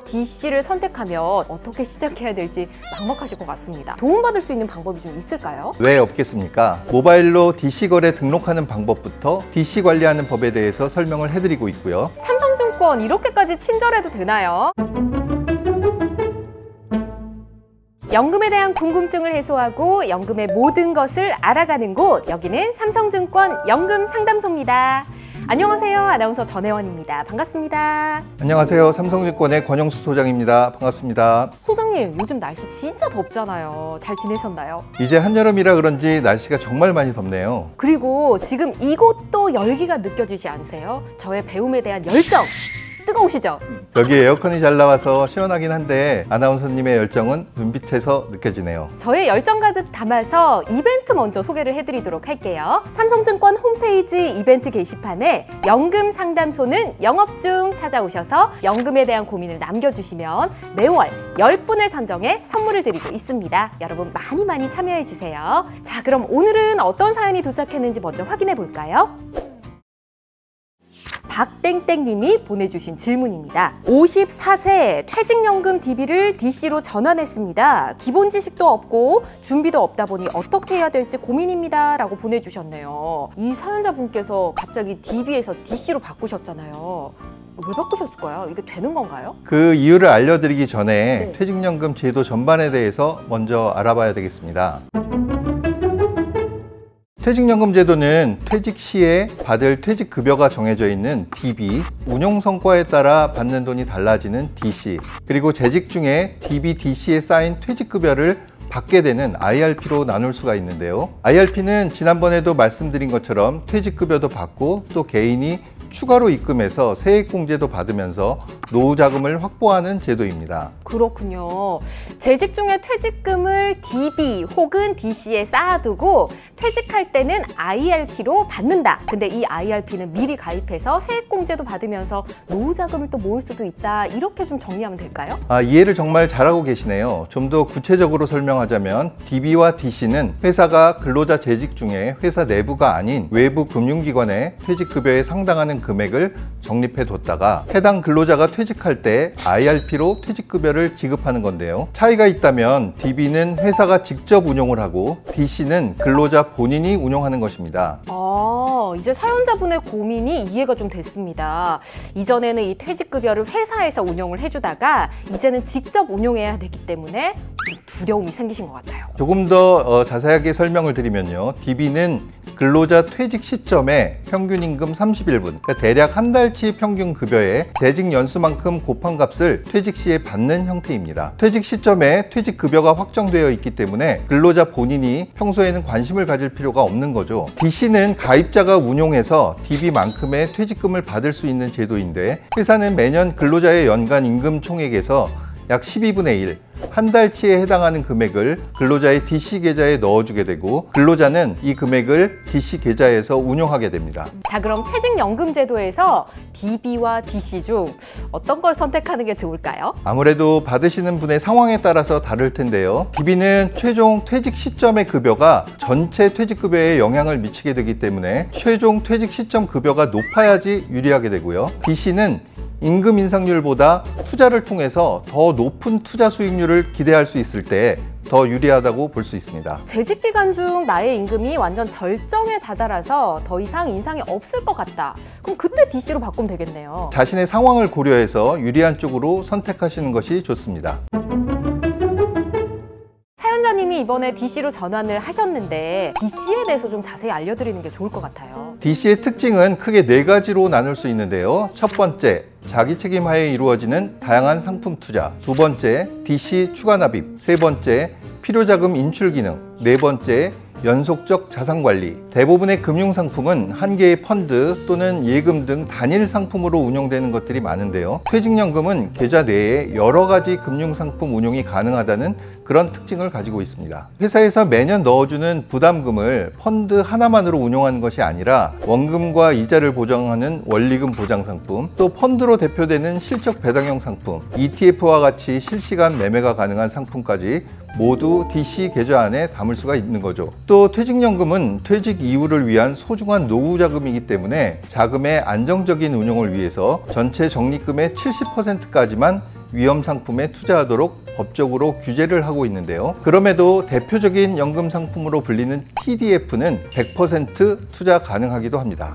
DC를 선택하면 어떻게 시작해야 될지 막막하실 것 같습니다. 도움받을 수 있는 방법이 좀 있을까요? 왜 없겠습니까? 모바일로 DC 거래 등록하는 방법부터 DC 관리하는 법에 대해서 설명을 해드리고 있고요. 삼성증권 이렇게까지 친절해도 되나요? 연금에 대한 궁금증을 해소하고 연금의 모든 것을 알아가는 곳, 여기는 삼성증권 연금상담소입니다. 안녕하세요. 아나운서 전혜원입니다. 반갑습니다. 안녕하세요. 삼성증권의 권영수 소장입니다. 반갑습니다. 소장님, 요즘 날씨 진짜 덥잖아요. 잘 지내셨나요? 이제 한여름이라 그런지 날씨가 정말 많이 덥네요. 그리고 지금 이곳도 열기가 느껴지지 않으세요? 저의 배움에 대한 열정! 뜨거우시죠? 여기 에어컨이 잘 나와서 시원하긴 한데 아나운서님의 열정은 눈빛에서 느껴지네요. 저의 열정 가득 담아서 이벤트 먼저 소개를 해드리도록 할게요. 삼성증권 홈페이지 이벤트 게시판에 연금상담소는 영업 중 찾아오셔서 연금에 대한 고민을 남겨주시면 매월 10분을 선정해 선물을 드리고 있습니다. 여러분 많이 참여해주세요. 자, 그럼 오늘은 어떤 사연이 도착했는지 먼저 확인해 볼까요? 박땡땡님이 보내주신 질문입니다. 54세 퇴직연금 DB를 DC로 전환했습니다. 기본 지식도 없고 준비도 없다 보니 어떻게 해야 될지 고민입니다. 라고 보내주셨네요. 이 사연자분께서 갑자기 DB에서 DC로 바꾸셨잖아요. 왜 바꾸셨을까요? 이게 되는 건가요? 그 이유를 알려드리기 전에 네. 퇴직연금 제도 전반에 대해서 먼저 알아봐야 되겠습니다. 퇴직연금 제도는 퇴직 시에 받을 퇴직급여가 정해져 있는 DB, 운용성과에 따라 받는 돈이 달라지는 DC, 그리고 재직 중에 DB, DC에 쌓인 퇴직급여를 받게 되는 IRP로 나눌 수가 있는데요. IRP는 지난번에도 말씀드린 것처럼 퇴직급여도 받고 또 개인이 추가로 입금해서 세액공제도 받으면서 노후자금을 확보하는 제도입니다. 그렇군요. 재직 중에 퇴직금을 DB 혹은 DC에 쌓아두고 퇴직할 때는 IRP로 받는다. 근데 이 IRP는 미리 가입해서 세액공제도 받으면서 노후자금을 또 모을 수도 있다. 이렇게 좀 정리하면 될까요? 이해를 정말 잘하고 계시네요. 좀 더 구체적으로 설명하자면 DB와 DC는 회사가 근로자 재직 중에 회사 내부가 아닌 외부 금융기관에 퇴직급여에 상당하는 금액을 적립해 뒀다가 해당 근로자가 퇴직할 때 IRP로 퇴직급여를 지급하는 건데요. 차이가 있다면 DB는 회사가 직접 운용을 하고 DC는 근로자 본인이 운용하는 것입니다. 이제 사연자분의 고민이 이해가 좀 됐습니다. 이전에는 이 퇴직급여를 회사에서 운용을 해주다가 이제는 직접 운용해야 되기 때문에 좀 두려움이 생기신 것 같아요. 조금 더 자세하게 설명을 드리면요. DB는 근로자 퇴직 시점에 평균 임금 31분, 그러니까 대략 한 달치 평균 급여에 재직 연수만큼 곱한 값을 퇴직 시에 받는 형태입니다. 퇴직 시점에 퇴직 급여가 확정되어 있기 때문에 근로자 본인이 평소에는 관심을 가질 필요가 없는 거죠. DC는 가입자가 운용해서 DB만큼의 퇴직금을 받을 수 있는 제도인데 회사는 매년 근로자의 연간 임금 총액에서 약 12분의 1, 한 달치에 해당하는 금액을 근로자의 DC 계좌에 넣어주게 되고 근로자는 이 금액을 DC 계좌에서 운용하게 됩니다. 자, 그럼 퇴직연금 제도에서 DB와 DC 중 어떤 걸 선택하는 게 좋을까요? 아무래도 받으시는 분의 상황에 따라서 다를 텐데요. DB는 최종 퇴직 시점의 급여가 전체 퇴직급여에 영향을 미치게 되기 때문에 최종 퇴직 시점 급여가 높아야지 유리하게 되고요. DC는 임금 인상률보다 투자를 통해서 더 높은 투자 수익률을 기대할 수 있을 때 더 유리하다고 볼 수 있습니다. 재직 기간 중 나의 임금이 완전 절정에 다다라서 더 이상 인상이 없을 것 같다. 그럼 그때 DC로 바꾸면 되겠네요. 자신의 상황을 고려해서 유리한 쪽으로 선택하시는 것이 좋습니다. 사연자님이 이번에 DC로 전환을 하셨는데 DC에 대해서 좀 자세히 알려드리는 게 좋을 것 같아요. DC의 특징은 크게 4가지로 나눌 수 있는데요. 첫 번째, 자기 책임하에 이루어지는 다양한 상품 투자. 두 번째, DC 추가 납입. 세 번째, 필요자금 인출 기능. 네 번째, 연속적 자산관리. 대부분의 금융상품은 한 개의 펀드 또는 예금 등 단일 상품으로 운영되는 것들이 많은데요. 퇴직연금은 계좌 내에 여러 가지 금융상품 운용이 가능하다는 그런 특징을 가지고 있습니다. 회사에서 매년 넣어주는 부담금을 펀드 하나만으로 운용하는 것이 아니라 원금과 이자를 보장하는 원리금 보장상품, 또 펀드로 대표되는 실적 배당형 상품, ETF와 같이 실시간 매매가 가능한 상품까지 모두 DC 계좌 안에 담을 수가 있는 거죠. 또 퇴직연금은 퇴직 이후를 위한 소중한 노후 자금이기 때문에 자금의 안정적인 운용을 위해서 전체 적립금의 70%까지만 위험 상품에 투자하도록 법적으로 규제를 하고 있는데요. 그럼에도 대표적인 연금 상품으로 불리는 TDF는 100% 투자 가능하기도 합니다.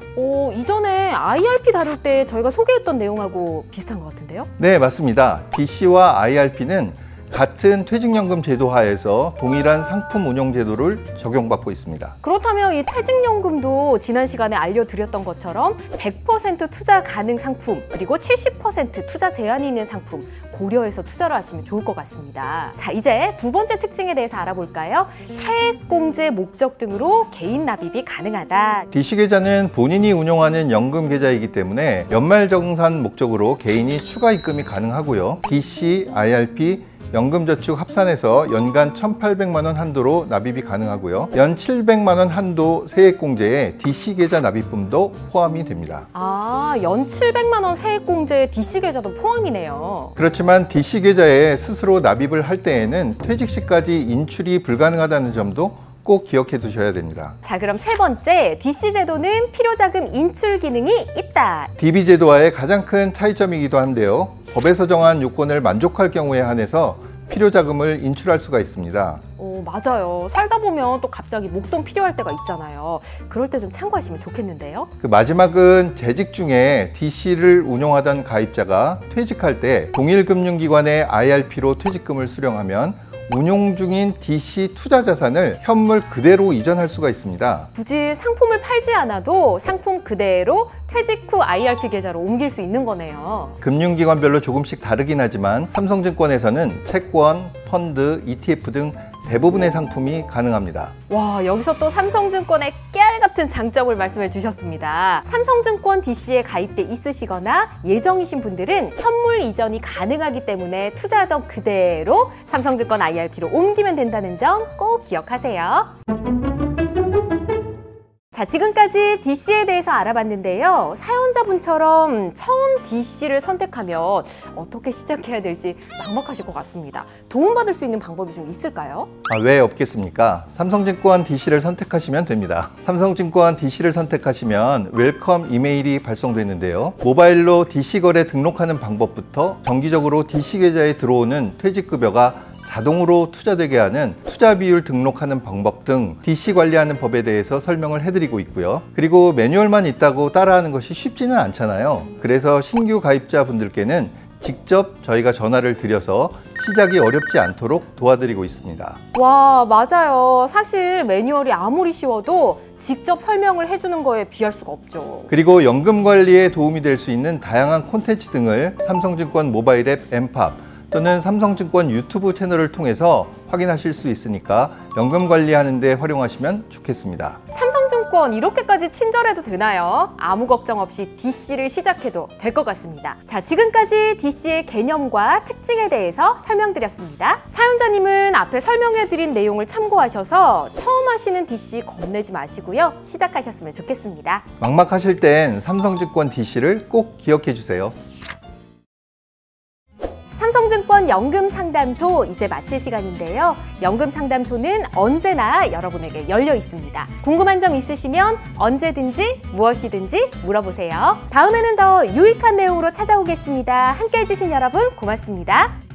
이전에 IRP 다룰 때 저희가 소개했던 내용하고 비슷한 것 같은데요? 네, 맞습니다. DC와 IRP는 같은 퇴직연금 제도 하에서 동일한 상품 운용 제도를 적용받고 있습니다. 그렇다면 이 퇴직연금도 지난 시간에 알려드렸던 것처럼 100% 투자 가능 상품 그리고 70% 투자 제한이 있는 상품 고려해서 투자를 하시면 좋을 것 같습니다. 자, 이제 두 번째 특징에 대해서 알아볼까요? 세액공제 목적 등으로 개인 납입이 가능하다. DC 계좌는 본인이 운용하는 연금 계좌이기 때문에 연말정산 목적으로 개인이 추가 입금이 가능하고요. DC, IRP, 연금저축 합산해서 연간 1,800만 원 한도로 납입이 가능하고요. 연 700만 원 한도 세액공제에 DC 계좌 납입금도 포함이 됩니다. 연 700만 원 세액공제에 DC 계좌도 포함이네요. 그렇지만 DC 계좌에 스스로 납입을 할 때에는 퇴직 시까지 인출이 불가능하다는 점도 꼭 기억해 두셔야 됩니다. 자, 그럼 세 번째, DC 제도는 필요자금 인출 기능이 있다. DB 제도와의 가장 큰 차이점이기도 한데요. 법에서 정한 요건을 만족할 경우에 한해서 필요자금을 인출할 수가 있습니다. 맞아요. 살다 보면 또 갑자기 목돈 필요할 때가 있잖아요. 그럴 때 좀 참고하시면 좋겠는데요. 마지막은 재직 중에 DC를 운용하던 가입자가 퇴직할 때 동일금융기관의 IRP로 퇴직금을 수령하면 운용 중인 DC 투자 자산을 현물 그대로 이전할 수가 있습니다. 굳이 상품을 팔지 않아도 상품 그대로 퇴직 후 IRP 계좌로 옮길 수 있는 거네요. 금융기관별로 조금씩 다르긴 하지만 삼성증권에서는 채권, 펀드, ETF 등 대부분의 상품이 가능합니다. 와, 여기서 또 삼성증권의 깨알 같은 장점을 말씀해 주셨습니다. 삼성증권 DC에 가입돼 있으시거나 예정이신 분들은 현물 이전이 가능하기 때문에 투자하던 그대로 삼성증권 IRP로 옮기면 된다는 점 꼭 기억하세요. 자, 지금까지 DC에 대해서 알아봤는데요. 사연자분처럼 처음 DC를 선택하면 어떻게 시작해야 될지 막막하실 것 같습니다. 도움받을 수 있는 방법이 좀 있을까요? 왜 없겠습니까? 삼성증권 DC를 선택하시면 됩니다. 삼성증권 DC를 선택하시면 웰컴 이메일이 발송되는데요. 모바일로 DC 거래 등록하는 방법부터 정기적으로 DC 계좌에 들어오는 퇴직급여가 자동으로 투자되게 하는 투자 비율 등록하는 방법 등 DC 관리하는 법에 대해서 설명을 해드리고 있고요. 그리고 매뉴얼만 있다고 따라하는 것이 쉽지는 않잖아요. 그래서 신규 가입자 분들께는 직접 저희가 전화를 드려서 시작이 어렵지 않도록 도와드리고 있습니다. 와, 맞아요. 사실 매뉴얼이 아무리 쉬워도 직접 설명을 해주는 거에 비할 수가 없죠. 그리고 연금 관리에 도움이 될 수 있는 다양한 콘텐츠 등을 삼성증권 모바일 앱 엠팝 또는 삼성증권 유튜브 채널을 통해서 확인하실 수 있으니까 연금 관리하는 데 활용하시면 좋겠습니다. 삼성증권 이렇게까지 친절해도 되나요? 아무 걱정 없이 DC를 시작해도 될 것 같습니다. 자, 지금까지 DC의 개념과 특징에 대해서 설명드렸습니다. 사연자님은 앞에 설명해드린 내용을 참고하셔서 처음 하시는 DC 겁내지 마시고요. 시작하셨으면 좋겠습니다. 막막하실 땐 삼성증권 DC를 꼭 기억해 주세요. 삼성증권 연금상담소 이제 마칠 시간인데요. 연금상담소는 언제나 여러분에게 열려 있습니다. 궁금한 점 있으시면 언제든지 무엇이든지 물어보세요. 다음에는 더 유익한 내용으로 찾아오겠습니다. 함께 해주신 여러분 고맙습니다.